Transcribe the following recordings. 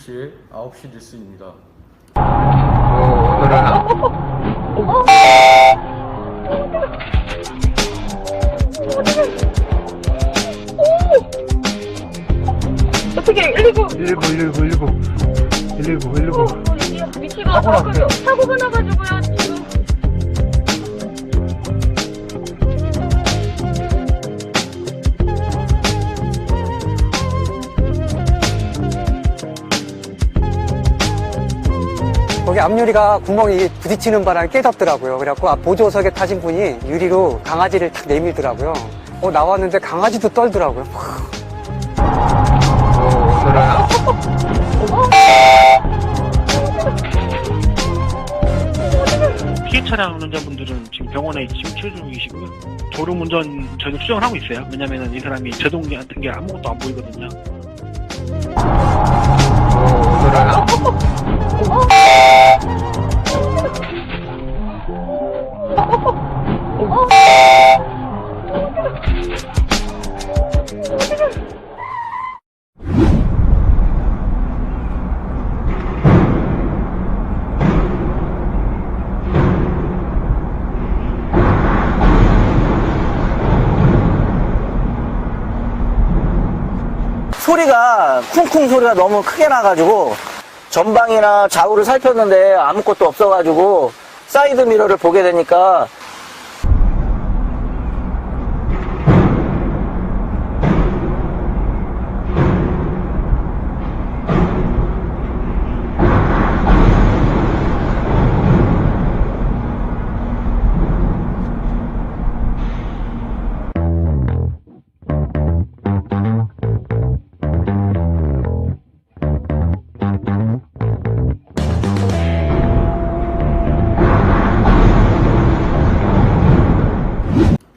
시의 9시 뉴스입니다. 어떻게 119 위치가 사고가 나가지고요 지금. 거기 앞유리가 구멍이 부딪히는 바람에 깨졌더라고요. 그래갖고 보조석에 타신 분이 유리로 강아지를 탁 내밀더라고요. 나왔는데 강아지도 떨더라고요. 피해 차량 운전자분들은 지금 병원에 지금 치료 중이시고요. 졸음 운전 저희도 수정을 하고 있어요. 왜냐면은 이 사람이 제동기 같은 게 아무것도 안 보이거든요. 소리가 쿵쿵 소리가 너무 크게 나가지고 전방이나 좌우를 살폈는데 아무것도 없어가지고 사이드 미러를 보게 되니까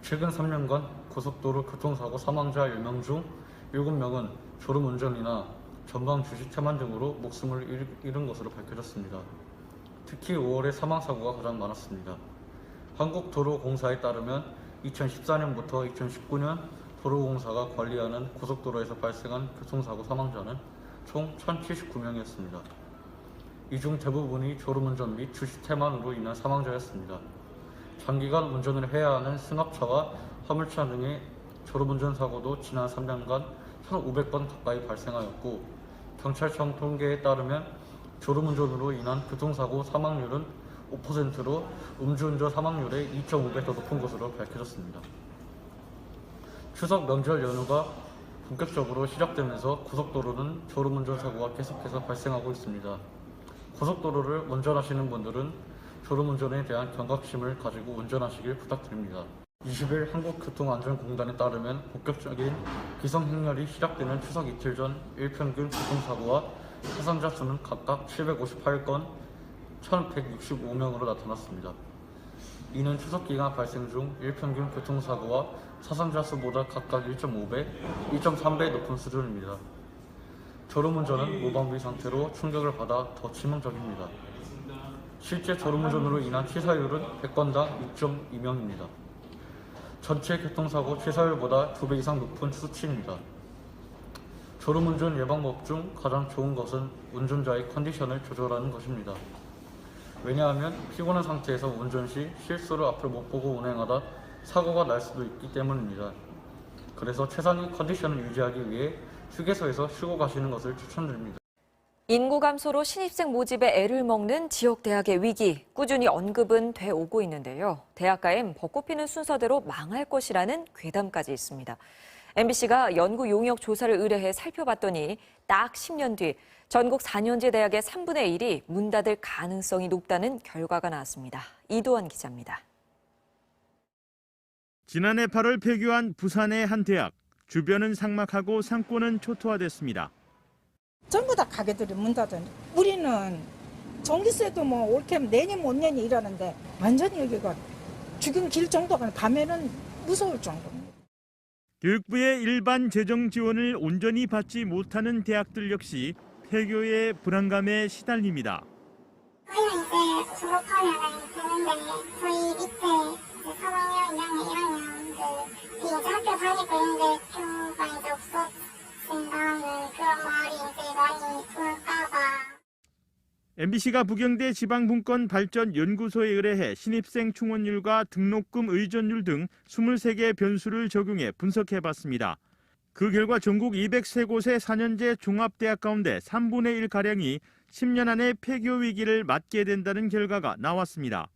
최근 3년간 고속도로 교통사고 사망자 10명 중 7명은 졸음운전이나 전방 주시 체만 등으로 목숨을 잃은 것으로 밝혀졌습니다. 특히 5월에 사망사고가 가장 많았습니다. 한국도로공사에 따르면 2014년부터 2019년 도로공사가 관리하는 고속도로에서 발생한 교통사고 사망자는 총 1,079명이었습니다. 이 중 대부분이 졸음운전 및 주시 체만으로 인한 사망자였습니다. 장기간 운전을 해야 하는 승합차와 화물차 등의 졸음운전 사고도 지난 3년간 1,500건 가까이 발생하였고, 경찰청 통계에 따르면 졸음운전으로 인한 교통사고 사망률은 5%로 음주운전 사망률의 2.5배 더 높은 것으로 밝혀졌습니다. 추석 명절 연휴가 본격적으로 시작되면서 고속도로는 졸음운전 사고가 계속해서 발생하고 있습니다. 고속도로를 운전하시는 분들은 졸음운전에 대한 경각심을 가지고 운전하시길 부탁드립니다. 20일 한국교통안전공단에 따르면 본격적인 기성행렬이 시작되는 추석 이틀 전 일평균 교통사고와 사상자 수는 각각 758건, 1,165명으로 나타났습니다. 이는 추석 기간 발생 중 일평균 교통사고와 사상자 수보다 각각 1.5배, 2.3배 높은 수준입니다. 졸음운전은 무방비 상태로 충격을 받아 더 치명적입니다. 실제 졸음운전으로 인한 치사율은 100건당 2.2명입니다. 전체 교통사고 치사율보다 2배 이상 높은 수치입니다. 졸음운전 예방법 중 가장 좋은 것은 운전자의 컨디션을 조절하는 것입니다. 왜냐하면 피곤한 상태에서 운전 시 실수를 앞을 못 보고 운행하다 사고가 날 수도 있기 때문입니다. 그래서 최상의 컨디션을 유지하기 위해 휴게소에서 쉬고 가시는 것을 추천드립니다. 인구 감소로 신입생 모집에 애를 먹는 지역 대학의 위기, 꾸준히 언급은 돼 오고 있는데요. 대학가엔 벚꽃 피는 순서대로 망할 것이라는 괴담까지 있습니다. MBC가 연구 용역 조사를 의뢰해 살펴봤더니 딱 10년 뒤 전국 4년제 대학의 3분의 1이 문 닫을 가능성이 높다는 결과가 나왔습니다. 이도환 기자입니다. 지난해 8월 폐교한 부산의 한 대학. 주변은 삭막하고 상권은 초토화됐습니다. 전부 다 가게들이 문 닫았는데 우리는 전기세도 뭐 올게 내년 못 내니 이러는데 완전히 여기가 죽은 길 정도가 밤에는 무서울 정도입니다. 교육부의 일반 재정 지원을 온전히 받지 못하는 대학들 역시 폐교의 불안감에 시달립니다. 저희는 이제 졸업하면 되는데 저희 밑에 3학년, 2학년, 1학년 이제 학교 다니고 있는데 교가 이제 없었으니까 진다는 그런 말이 이제 많이 돌까봐. MBC가 부경대 지방분권발전연구소에 의뢰해 신입생 충원율과 등록금 의존율 등 23개 변수를 적용해 분석해봤습니다. 그 결과 전국 203곳의 4년제 종합대학 가운데 3분의 1가량이 10년 안에 폐교 위기를 맞게 된다는 결과가 나왔습니다.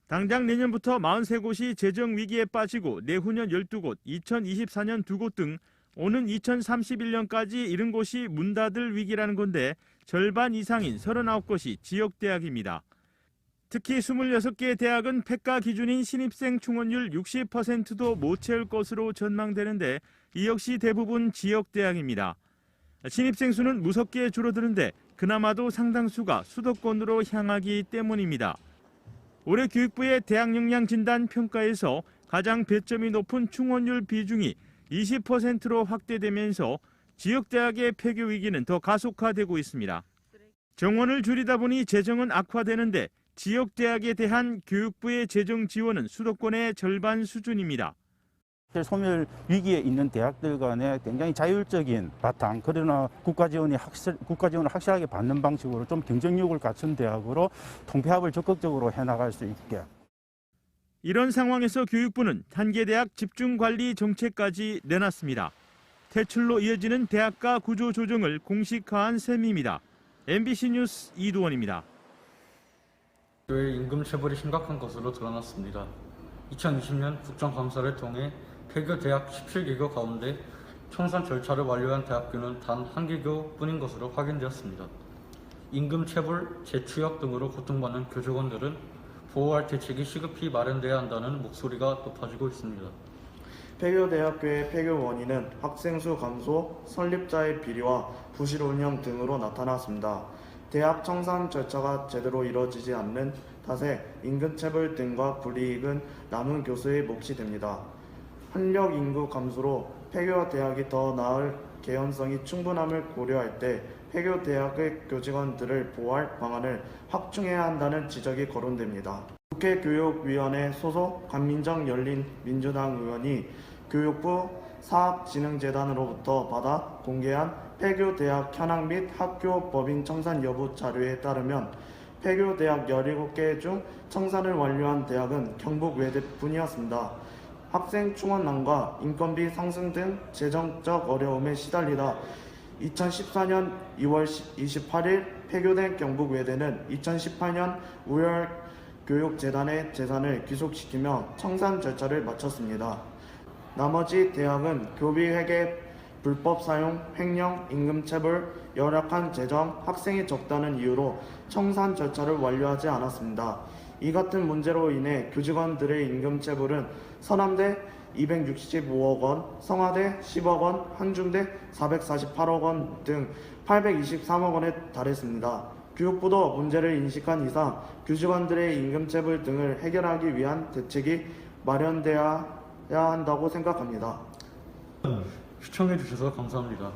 당장 내년부터 43곳이 재정 위기에 빠지고 내후년 12곳, 2024년 2곳 등 오는 2031년까지 70곳이 문 닫을 위기라는 건데 절반 이상인 39곳이 지역대학입니다. 특히 26개 대학은 폐가 기준인 신입생 충원율 60%도 못 채울 것으로 전망되는데 이 역시 대부분 지역대학입니다. 신입생 수는 무섭게 줄어드는데 그나마도 상당수가 수도권으로 향하기 때문입니다. 올해 교육부의 대학 역량 진단 평가에서 가장 배점이 높은 충원율 비중이 20%로 확대되면서 지역대학의 폐교 위기는 더 가속화되고 있습니다. 정원을 줄이다 보니 재정은 악화되는데 지역대학에 대한 교육부의 재정 지원은 수도권의 절반 수준입니다. 소멸 위기에 있는 대학들 간에 굉장히 자율적인 바탕, 그러나 국가 지원을 확실하게 받는 방식으로 좀 경쟁력을 갖춘 대학으로 통폐합을 적극적으로 해나갈 수 있게. 이런 상황에서 교육부는 단계대학 집중관리 정책까지 내놨습니다. 퇴출로 이어지는 대학가 구조 조정을 공식화한 셈입니다. MBC 뉴스 이두원입니다. 교회 임금 체불이 심각한 것으로 드러났습니다. 2020년 국정감사를 통해 폐교 대학 17개교 가운데 청산 절차를 완료한 대학교는 단 1개교뿐인 것으로 확인되었습니다. 임금 체불, 재취업 등으로 고통받는 교직원들은 보호할 대책이 시급히 마련돼야 한다는 목소리가 높아지고 있습니다. 폐교대학교의 폐교 원인은 학생 수 감소, 설립자의 비리와 부실 운영 등으로 나타났습니다. 대학 청산 절차가 제대로 이루어지지 않는 탓에 임금체불 등과 불이익은 남은 교수의 몫이 됩니다. 학력 인구 감소로 폐교 대학이 더 나을 개연성이 충분함을 고려할 때 폐교 대학의 교직원들을 보호할 방안을 확충해야 한다는 지적이 거론됩니다. 국회 교육위원회 소속 관민정 열린민주당 의원이 교육부 사학진흥재단으로부터 받아 공개한 폐교대학 현황 및 학교 법인 청산 여부 자료에 따르면 폐교대학 17개 중 청산을 완료한 대학은 경북 외대뿐이었습니다. 학생 충원난과 인건비 상승 등 재정적 어려움에 시달리다 2014년 2월 28일 폐교된 경북 외대는 2018년 우열 교육재단의 재산을 귀속시키며 청산 절차를 마쳤습니다. 나머지 대학은 교비 회계, 불법 사용, 횡령, 임금체불, 열악한 재정, 학생이 적다는 이유로 청산 절차를 완료하지 않았습니다. 이 같은 문제로 인해 교직원들의 임금체불은 서남대 265억 원, 성화대 10억 원, 한중대 448억 원 등 823억 원에 달했습니다. 교육부도 문제를 인식한 이상 교직원들의 임금체불 등을 해결하기 위한 대책이 마련돼야 한다고 생각합니다. 시청해주셔서 감사합니다.